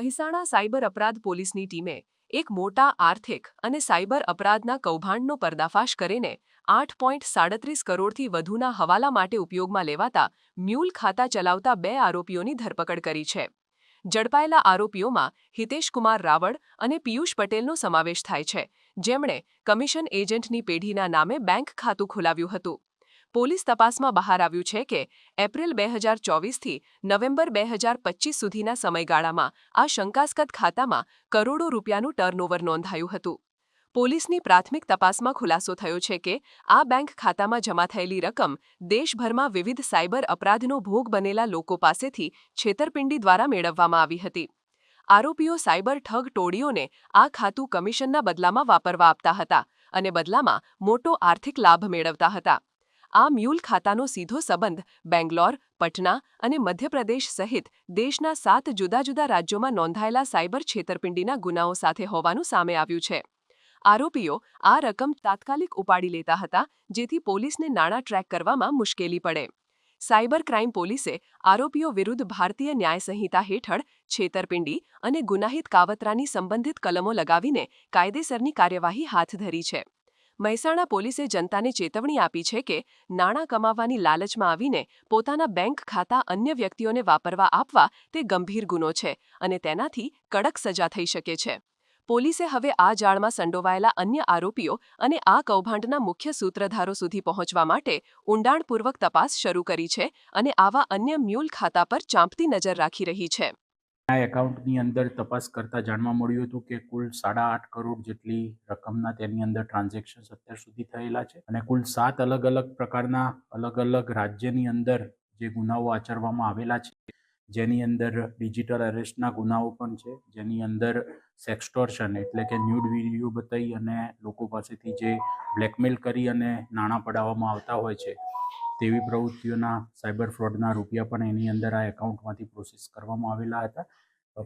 Mehsana cyber અપરાધ પોલીસની ટીમે એક મોટા આર્થિક અને સાયબર અપરાધના કૌભાંડનો પર્દાફાશ કરીને 8.37 કરોડથી વધુના હવાલા માટે ઉપયોગમાં લેવાતા મ્યુલ ખાતા ચલાવતા 2 આરોપીઓની ધરપકડ કરી છે. ઝડપાયેલા આરોપીઓમાં હિતેશકુમાર રાવળ અને પિયુષ પટેલનો સમાવેશ થાય છે, જેમણે કમિશન એજન્ટની પેઢીના નામે બેંક ખાતું ખોલાવ્યું હતું. પોલીસ તપાસમાં બહાર આવ્યું છે કે એપ્રિલ 2024થી નવેમ્બર 2025 સુધીના સમયગાળામાં આ શંકાસ્પદ ખાતામાં કરોડો રૂપિયાનું ટર્નઓવર નોંધાયું હતું. પોલીસની પ્રાથમિક તપાસમાં ખુલાસો થયો છે કે આ બેંક ખાતામાં જમા થયેલી રકમ દેશભરમાં વિવિધ સાયબર અપરાધનો ભોગ બનેલા લોકો પાસેથી છેતરપિંડી દ્વારા મેળવવામાં આવી હતી. આરોપીઓ સાયબર ઠગ ટોળીઓને આ ખાતું કમિશનના બદલામાં વાપરવા આપતા હતા અને બદલામાં મોટો આર્થિક લાભ મેળવતા હતા. આ મ્યુલ ખાતાનો સીધો સંબંધ બેંગ્લોર, પટના અને મધ્યપ્રદેશ સહિત દેશના 7 જુદા જુદા રાજ્યોમાં નોંધાયેલા સાયબર છેતરપિંડીના ગુનાઓ સાથે હોવાનું સામે આવ્યું છે. આરોપીઓ આ રકમ તાત્કાલિક ઉપાડી લેતા હતા, જેથી પોલીસને નાણાં ટ્રેક કરવામાં મુશ્કેલી પડે. સાયબર ક્રાઇમ પોલીસે આરોપીઓ વિરુદ્ધ ભારતીય ન્યાય સંહિતા હેઠળ છેતરપિંડી અને ગુનાહિત કાવતરાની સંબંધિત કલમો લગાવીને કાયદેસરની કાર્યવાહી હાથ ધરી છે. મહેસાણા પોલીસે જનતાને ચેતવણી આપી છે કે નાણાં કમાવવાની લાલચમાં આવીને પોતાના બેંક ખાતા અન્ય વ્યક્તિઓને વાપરવા આપવા તે ગંભીર ગુનો છે અને તેનાથી કડક સજા થઈ શકે છે. પોલીસે હવે આ જાળમાં સંડોવાયેલા અન્ય આરોપીઓ અને આ કૌભાંડના મુખ્ય સૂત્રધારો સુધી પહોંચવા માટે ઊંડાણપૂર્વક તપાસ શરૂ કરી છે અને આવા અન્ય મ્યુલ ખાતા પર ચાંપતી નજર રાખી રહી છે. આ એકાઉન્ટની અંદર તપાસ કરતા જાણવા મળ્યું હતું કે કુલ 8.5 કરોડ જેટલી રકમના તેની અંદર ટ્રાન્ઝેક્શન્સ અત્યાર સુધી થયેલા છે અને કુલ 7 અલગ અલગ પ્રકારના અલગ અલગ રાજ્યની અંદર જે ગુનાઓ આચરવામાં આવેલા છે, જેની અંદર ડિજિટલ અરેસ્ટના ગુનાઓ પણ છે, જેની અંદર સેક્સટોર્શન એટલે કે ન્યૂડ વિડીયો બતાવી અને લોકો પાસેથી જે બ્લેકમેલ કરી અને નાણાં પડાવવામાં આવતા હોય છે, તેવી પ્રવૃત્તિઓના સાયબર ફ્રોડના રૂપિયા પણ એની અંદર આ એકાઉન્ટમાંથી પ્રોસેસ કરવામાં આવેલા હતા.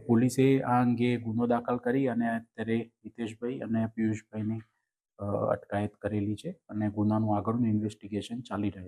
પોલીસે આ અંગે ગુનો દાખલ કરી અને અત્યારે હિતેશભાઈ અને પિયુષભાઈની અટકાયત કરેલી છે અને ગુનાનું આગળનું ઇન્વેસ્ટિગેશન ચાલી રહેલું છે.